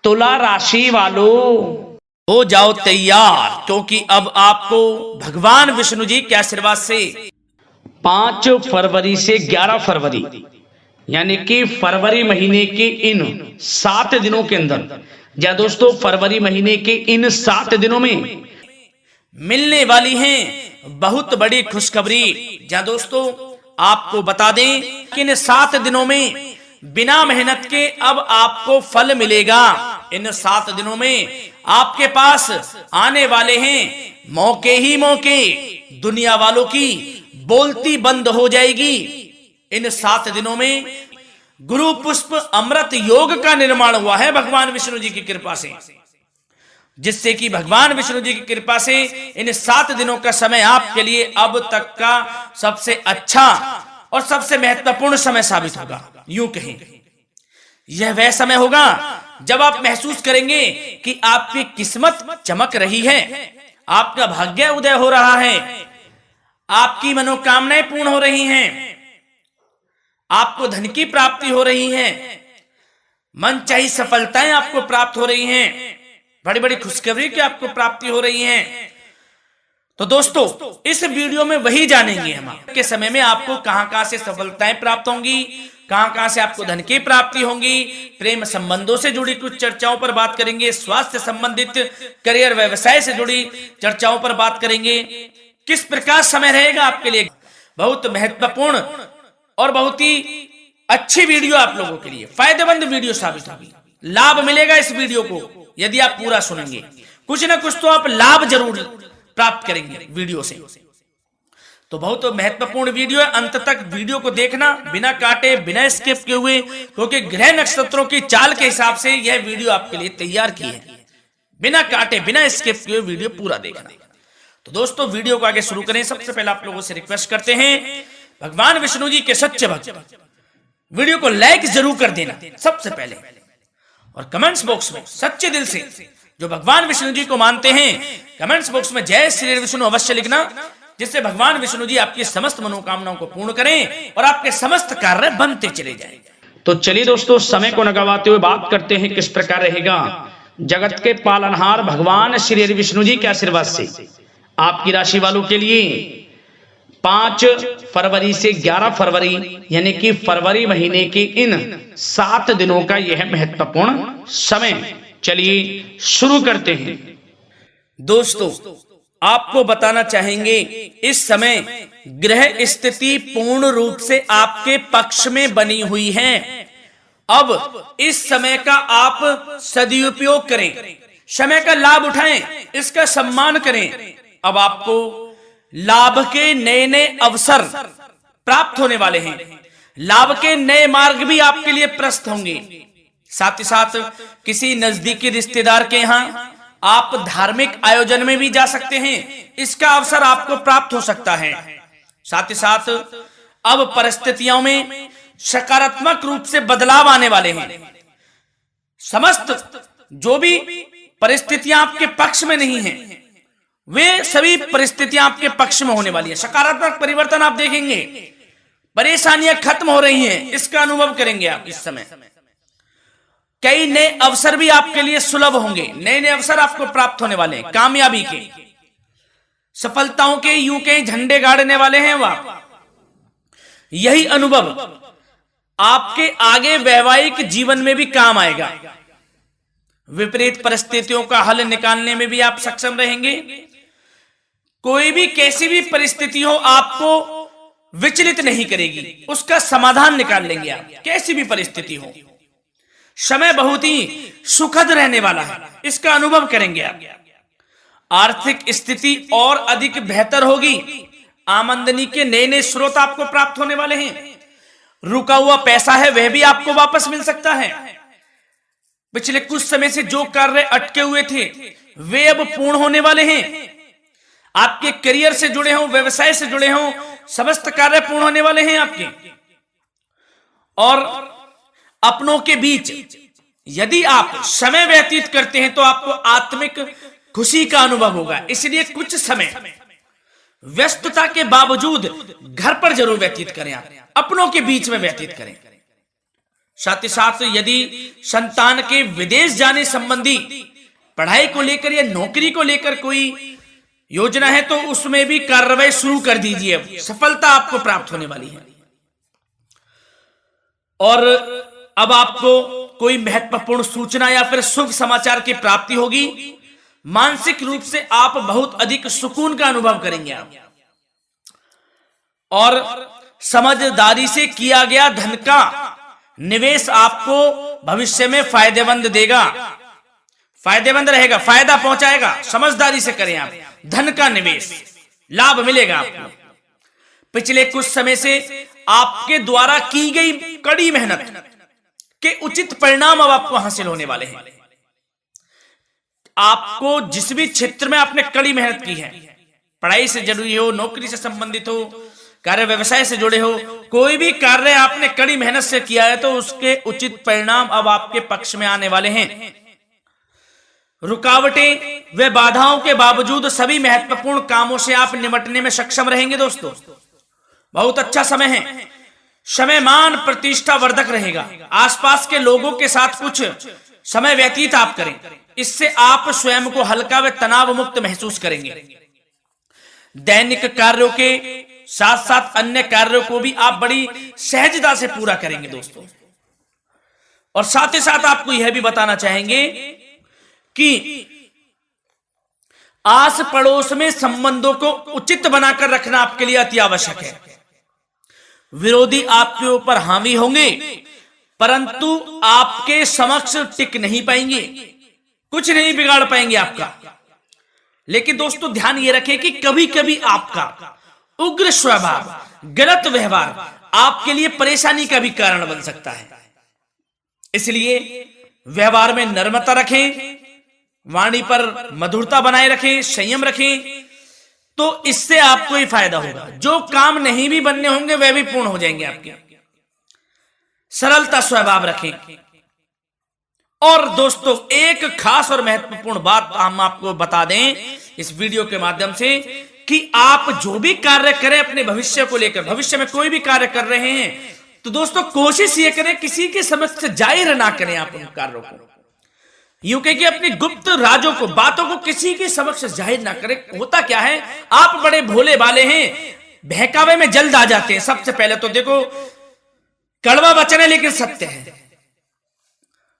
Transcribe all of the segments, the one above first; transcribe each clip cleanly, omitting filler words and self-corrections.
तुला राशि वालों हो जाओ तैयार, क्योंकि अब आपको भगवान विष्णु जी के आशीर्वाद से 5 फरवरी से 11 फरवरी यानी कि फरवरी महीने के इन 7 दिनों के अंदर, या दोस्तों फरवरी महीने के इन 7 दिनों में मिलने वाली हैं बहुत बड़ी खुशखबरी। जहां दोस्तों आपको बता दें कि इन 7 दिनों में बिना मेहनत के अब आपको फल मिलेगा। इन 7 दिनों में आपके पास आने वाले हैं मौके ही मौके, दुनिया वालों की बोलती बंद हो जाएगी। इन 7 दिनों में गुरु पुष्प अमृत योग का निर्माण हुआ है भगवान विष्णु जी की कृपा से, जिससे कि भगवान विष्णु जी की कृपा से इन 7 दिनों का समय आपके लिए अब तक का सबसे अच्छा और सबसे महत्वपूर्ण समय साबित होगा। यूं कहें यह वह समय होगा जब आप महसूस करेंगे कि आपकी किस्मत चमक रही है, आपका भाग्य उदय हो रहा है, आपकी मनोकामनाएं पूर्ण हो रही हैं, आपको धन की प्राप्ति हो रही है, मनचाही सफलताएं आपको प्राप्त हो रही हैं, बड़ी बड़ी खुशखबरी की आपको प्राप्ति हो रही है। तो दोस्तों इस वीडियो में वही जानेंगे हम के समय में आपको कहां से सफलताएं प्राप्त होंगी, कहां से आपको धन की प्राप्ति होंगी, प्रेम संबंधों से जुड़ी कुछ चर्चाओं पर बात करेंगे, स्वास्थ्य संबंधित करियर व्यवसाय से जुड़ी चर्चाओं पर बात करेंगे। किस प्रकार समय रहेगा आपके लिए, बहुत महत्वपूर्ण और बहुत ही अच्छी वीडियो आप लोगों के लिए फायदेमंद वीडियो साबित होगी। लाभ मिलेगा इस वीडियो को यदि आप पूरा सुनेंगे, कुछ ना कुछ तो आप लाभ जरूर प्राप्त करेंगे वीडियो से। तो बहुत महत्वपूर्ण वीडियो है, अंत तक वीडियो को देखना बिना काटे बिना स्किप किए हुए, क्योंकि ग्रह नक्षत्रों की चाल के हिसाब से यह वीडियो आपके लिए तैयार की है। बिना काटे बिना स्किप किए वीडियो पूरा देखना। तो दोस्तों वीडियो को आगे शुरू करें, सबसे पहले आप लोगों से रिक्वेस्ट करते हैं भगवान विष्णु जी के सच्चे भक्त वीडियो को लाइक जरूर कर देना सबसे पहले, और कमेंट्स बॉक्स में सच्चे दिल से जो भगवान विष्णु जी को मानते हैं कमेंट्स बॉक्स में जय श्री विष्णु अवश्य लिखना, जिससे भगवान विष्णु जी आपकी समस्त मनोकामनाओं को पूर्ण करें और आपके समस्त कार्य बनते चले जाएं। तो चलिए दोस्तों समय को न गवाते हुए बात करते हैं किस प्रकार रहेगा जगत के पालनहार भगवान श्री विष्णु जी के आशीर्वाद से आपकी राशि वालों के लिए 5 फरवरी से 11 फरवरी यानी कि फरवरी महीने के इन 7 दिनों का यह महत्वपूर्ण समय। चलिए शुरू करते हैं। दोस्तों आपको बताना चाहेंगे इस समय ग्रह स्थिति पूर्ण रूप से आपके पक्ष में बनी हुई है। अब इस समय का आप सदुपयोग करें, समय का लाभ उठाएं, इसका सम्मान करें। अब आपको लाभ के नए नए अवसर प्राप्त होने वाले हैं, लाभ के नए मार्ग भी आपके लिए प्रशस्त होंगे। साथ ही साथ किसी नजदीकी रिश्तेदार के यहाँ आप धार्मिक आयोजन में भी जा सकते हैं, इसका अवसर आपको प्राप्त हो सकता है। साथ ही साथ अब परिस्थितियों में सकारात्मक रूप से बदलाव आने वाले हैं। समस्त जो भी परिस्थितियां आपके पक्ष में नहीं हैं, वे सभी परिस्थितियां आपके पक्ष में होने वाली है। सकारात्मक परिवर्तन आप देखेंगे, परेशानियां खत्म हो रही हैं, इसका अनुभव करेंगे आप इस समय। कई नए अवसर भी आपके लिए सुलभ होंगे, नए नए अवसर आपको प्राप्त होने वाले हैं, कामयाबी के, सफलताओं के यूं के झंडे गाड़ने वाले हैं वह। यही अनुभव आपके आगे वैवाहिक जीवन में भी काम आएगा। विपरीत परिस्थितियों का हल निकालने में भी आप सक्षम रहेंगे। कोई भी कैसी भी परिस्थिति हो आपको विचलित नहीं करेगी, उसका समाधान निकाल लेंगे आप, कैसी भी परिस्थिति हो। समय बहुत ही सुखद रहने वाला है, इसका अनुभव करेंगे आप। आर्थिक स्थिति और अधिक बेहतर होगी, आमदनी के नए नए स्रोत आपको प्राप्त होने वाले हैं। रुका हुआ पैसा है वह भी आपको वापस मिल सकता है। पिछले कुछ समय से जो कार्य अटके हुए थे वे अब पूर्ण होने वाले हैं। आपके करियर से जुड़े हों, व्यवसाय से जुड़े हों, समस्त कार्य पूर्ण होने वाले हैं आपके। और अपनों के बीच यदि आप समय व्यतीत करते हैं तो आपको आत्मिक खुशी का अनुभव होगा। इसलिए कुछ समय व्यस्तता के बावजूद घर पर जरूर व्यतीत करें, आप अपनों के बीच में व्यतीत करें। साथ ही साथ यदि संतान के विदेश जाने संबंधी पढ़ाई को लेकर या नौकरी को लेकर कोई योजना है तो उसमें भी कार्रवाई शुरू कर दीजिए, सफलता आपको प्राप्त होने वाली है। और अब आपको कोई महत्वपूर्ण सूचना या फिर शुभ समाचार की प्राप्ति होगी। मानसिक रूप से आप बहुत अधिक सुकून का अनुभव करेंगे आप, और समझदारी से किया गया धन का निवेश आपको भविष्य में फायदेमंद देगा, फायदेमंद रहेगा, फायदा पहुंचाएगा। समझदारी से करें आप, धन का निवेश, लाभ मिलेगा आपको। पिछले कुछ समय से आपके द्वारा की गई कड़ी मेहनत के उचित परिणाम अब आपको हासिल होने वाले हैं। आपको जिस भी क्षेत्र में आपने कड़ी मेहनत की है, पढ़ाई से जुड़ी हो, नौकरी से संबंधित हो, कार्य व्यवसाय से जुड़े हो, कोई भी कार्य आपने कड़ी मेहनत से किया है तो उसके उचित परिणाम अब आपके पक्ष में आने वाले हैं। रुकावटें व बाधाओं के बावजूद सभी महत्वपूर्ण कामों से आप निपटने में सक्षम रहेंगे। दोस्तों बहुत अच्छा समय है, समय मान प्रतिष्ठा वर्धक रहेगा। आसपास के लोगों के साथ कुछ समय व्यतीत आप करें, इससे आप स्वयं को हल्का व तनाव मुक्त महसूस करेंगे। दैनिक कार्यों के साथ साथ अन्य कार्यों को भी आप बड़ी सहजता से पूरा करेंगे दोस्तों। और साथ ही साथ आपको यह भी बताना चाहेंगे कि आस पड़ोस में संबंधों को उचित बनाकर रखना आपके लिए अति आवश्यक है। विरोधी आपके ऊपर हावी होंगे परंतु आपके समक्ष टिक नहीं पाएंगे, कुछ नहीं बिगाड़ पाएंगे आपका। लेकिन दोस्तों ध्यान ये रखें कि कभी कभी आपका उग्र स्वभाव, गलत व्यवहार आपके लिए परेशानी का भी कारण बन सकता है। इसलिए व्यवहार में नम्रता रखें, वाणी पर मधुरता बनाए रखें, संयम रखें, तो इससे आपको ही फायदा होगा। जो काम नहीं भी बनने होंगे वह भी पूर्ण हो जाएंगे आपके। सरलता स्वभाव रखें। और दोस्तों एक खास और महत्वपूर्ण बात हम आपको बता दें इस वीडियो के माध्यम से कि आप जो भी कार्य करें अपने भविष्य को लेकर, भविष्य में कोई भी कार्य कर रहे हैं तो दोस्तों कोशिश ये करें किसी के समक्ष जाहिर ना करें आप उन कार्यों को। यूं कह कि अपनी गुप्त राजों को, बातों को किसी के समक्ष जाहिर ना करें। होता क्या है, आप बड़े भोले भाले हैं, बहकावे में जल्द आ जाते हैं। सबसे पहले तो देखो कड़वा वचन है लेकिन सत्य है,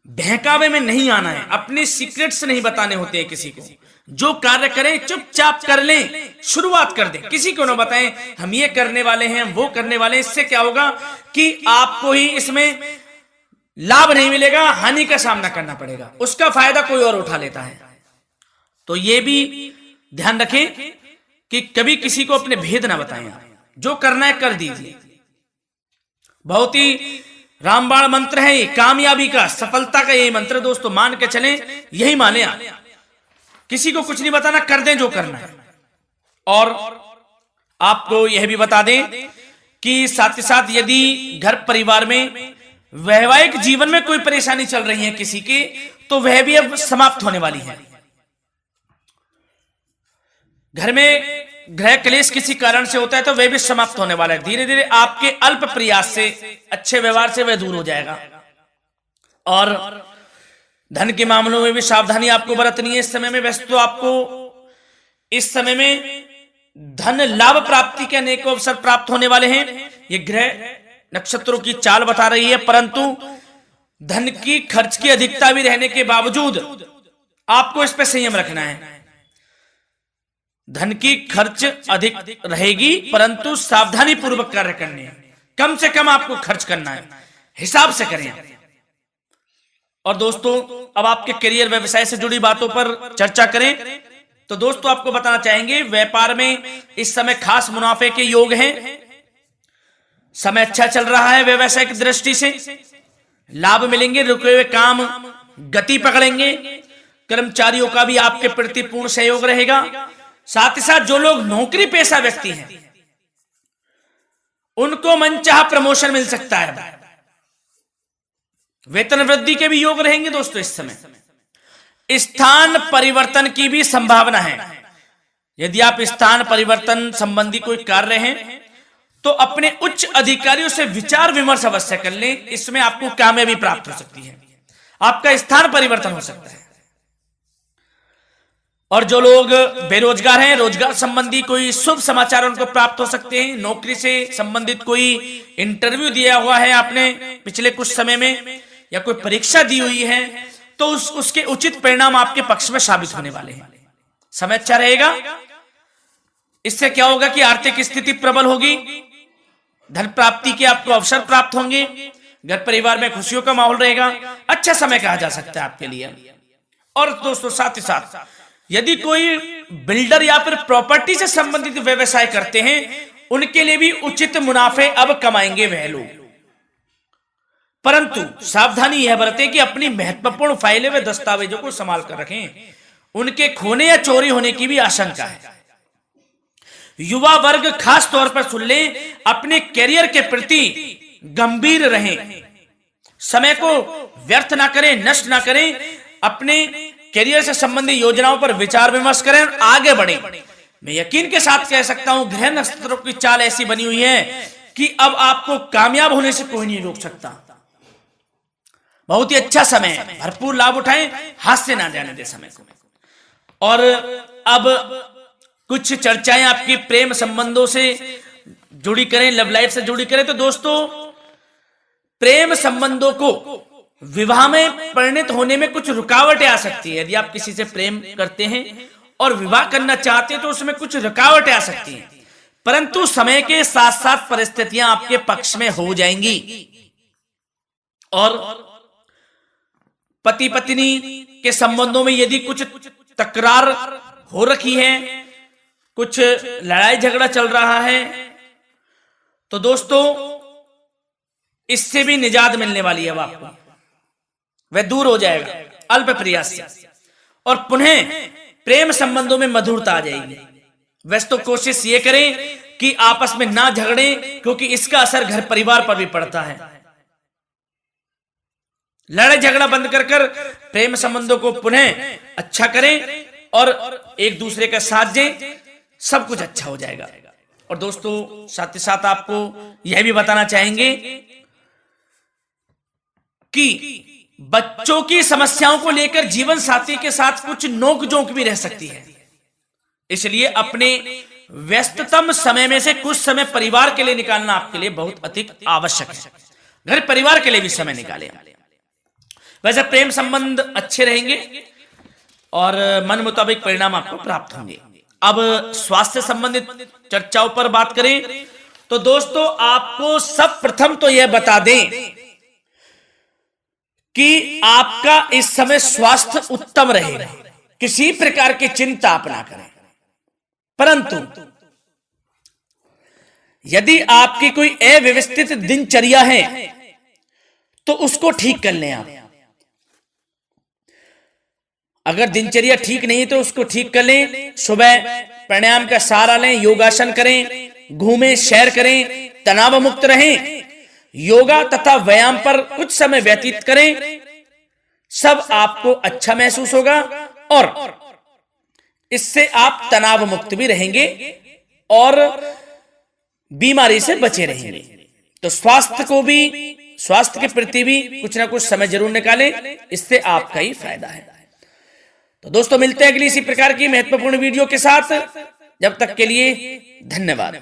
बहकावे में नहीं आना है, अपने सीक्रेट्स नहीं बताने होते हैं किसी को। जो कार्य करें चुपचाप कर लें, शुरुआत कर दें, किसी को ना बताएं हम ये करने वाले हैं, वो करने वाले हैं। इससे क्या होगा कि आपको ही इसमें लाभ नहीं मिलेगा, हानि का सामना करना पड़ेगा, उसका फायदा कोई और उठा लेता है। तो ये भी ध्यान रखें कि कभी किसी को अपने भेद ना बताएं, जो करना है कर दीजिए। बहुत ही रामबाण मंत्र है ये, कामयाबी का, सफलता का यही मंत्र दोस्तों, मान के चलें, यही माने आप। किसी को कुछ नहीं बताना, कर दें जो करना है। और आपको यह भी बता दें कि साथ ही साथ यदि घर परिवार में वैवाहिक जीवन में कोई परेशानी चल रही है किसी की, तो वह भी अब समाप्त होने वाली है। घर में गृह क्लेश किसी कारण से होता है तो वह भी समाप्त होने वाला है। धीरे धीरे आपके अल्प प्रयास से, अच्छे व्यवहार से वह दूर हो जाएगा। और धन के मामलों में भी सावधानी आपको बरतनी है इस समय में। वैसे तो आपको इस समय में धन लाभ प्राप्ति के अनेक अवसर प्राप्त होने वाले हैं, ये ग्रह नक्षत्रों की चाल बता रही है। परंतु धन की खर्च की अधिकता भी रहने के बावजूद आपको इस पर संयम रखना है। धन की खर्च अधिक रहेगी परंतु सावधानी पूर्वक कार्य करने हैं, कम से कम आपको खर्च करना है, हिसाब से करें। और दोस्तों अब आपके करियर व्यवसाय से जुड़ी बातों पर चर्चा करें तो दोस्तों आपको बताना चाहेंगे व्यापार में इस समय खास मुनाफे के योग हैं। समय अच्छा चल रहा है, व्यवसाय की दृष्टि से लाभ मिलेंगे, रुके हुए काम गति पकड़ेंगे, कर्मचारियों का भी आपके प्रति पूर्ण सहयोग रहेगा। साथ ही साथ जो लोग नौकरी पेशा व्यक्ति हैं उनको मनचाहा प्रमोशन मिल सकता है, वेतन वृद्धि के भी योग रहेंगे दोस्तों। इस समय स्थान परिवर्तन की भी संभावना है। यदि आप स्थान परिवर्तन संबंधी कोई कार्य हैं तो अपने उच्च अधिकारियों से विचार विमर्श अवश्य कर लें, इसमें आपको कामयाबी प्राप्त हो सकती है, आपका स्थान परिवर्तन हो सकता है। और जो लोग बेरोजगार हैं, रोजगार संबंधी कोई शुभ समाचार उनको प्राप्त हो सकते हैं। नौकरी से संबंधित कोई इंटरव्यू दिया हुआ है आपने पिछले कुछ समय में, या कोई परीक्षा दी हुई है, तो उसके उचित परिणाम आपके पक्ष में साबित होने वाले हैं। समय अच्छा रहेगा। इससे क्या होगा कि आर्थिक स्थिति प्रबल होगी, धन प्राप्ति के आपको अवसर प्राप्त होंगे, घर परिवार में खुशियों का माहौल रहेगा। अच्छा समय कहा जा सकता है आपके लिए। और दोस्तों साथ ही साथ यदि कोई बिल्डर या फिर प्रॉपर्टी से संबंधित व्यवसाय करते हैं, उनके लिए भी उचित मुनाफे अब कमाएंगे वह लोग। परंतु सावधानी यह बरतें कि अपनी महत्वपूर्ण फाइलें व दस्तावेजों को संभाल कर रखें, उनके खोने या चोरी होने की भी आशंका है। युवा वर्ग खास तौर पर सुन ले, अपने करियर के प्रति गंभीर रहें, समय को व्यर्थ ना करें, नष्ट ना करें, अपने करियर से संबंधित योजनाओं पर विचार विमर्श करें और आगे बढ़ें। मैं यकीन के साथ कह सकता हूं, ग्रह नक्षत्रों की चाल ऐसी बनी हुई है कि अब आपको कामयाब होने से कोई नहीं रोक सकता। बहुत ही अच्छा समय है, भरपूर लाभ उठाएं, हाथ से ना जाने दे समय को। और अब कुछ चर्चाएं आपकी प्रेम संबंधों से जुड़ी करें, लव लाइफ से जुड़ी करें। तो दोस्तों, प्रेम संबंधों को विवाह में परिणत होने में कुछ रुकावटें आ सकती है। यदि आप किसी से प्रेम करते हैं और विवाह करना चाहते हैं तो उसमें कुछ रुकावटें आ सकती हैं, परंतु समय के साथ साथ परिस्थितियां आपके पक्ष में हो जाएंगी। और पति पत्नी के संबंधों में यदि कुछ तकरार हो रखी है, कुछ लड़ाई झगड़ा चल रहा है, तो दोस्तों इससे भी निजात मिलने वाली है। अब आपको वह दूर हो जाएगा अल्प प्रयास से, और पुनः प्रेम संबंधों में मधुरता आ जाएगी। वैसे तो कोशिश ये करें कि आपस में ना झगड़ें, क्योंकि इसका असर घर परिवार पर भी पड़ता है। लड़ाई झगड़ा बंद कर प्रेम संबंधों को पुनः अच्छा करें और एक दूसरे का साथ दें, सब कुछ अच्छा हो जाएगा। और दोस्तों साथ ही साथ आपको यह भी बताना चाहेंगे कि बच्चों की समस्याओं को लेकर जीवन साथी के साथ कुछ नोकझोंक भी रह सकती है, इसलिए अपने व्यस्ततम समय में से कुछ समय परिवार के लिए निकालना आपके लिए बहुत अधिक आवश्यक है। घर परिवार के लिए भी समय निकालें। वैसे प्रेम संबंध अच्छे रहेंगे और मन मुताबिक परिणाम आपको प्राप्त होंगे। अब स्वास्थ्य संबंधित चर्चाओं पर बात करें तो दोस्तों, आपको सब प्रथम तो यह बता दें कि आपका इस समय स्वास्थ्य उत्तम रहेगा, किसी प्रकार की चिंता आप ना करें। परंतु यदि आपकी कोई अव्यवस्थित दिनचर्या है तो उसको ठीक कर लें आप। अगर दिनचर्या ठीक नहीं है तो उसको ठीक कर लें। सुबह प्राणायाम का सहारा लें, योगासन करें, घूमें, सैर करें, तनाव मुक्त रहें, योगा तथा व्यायाम पर कुछ समय व्यतीत करें। सब आपको अच्छा महसूस होगा और इससे आप तनाव मुक्त भी रहेंगे और बीमारी से बचे रहेंगे। तो स्वास्थ्य के प्रति भी कुछ ना कुछ समय जरूर निकालें, इससे आपका ही फायदा है। तो दोस्तों मिलते हैं अगली इसी प्रकार की महत्वपूर्ण वीडियो के साथ। जब तक के लिए धन्यवाद।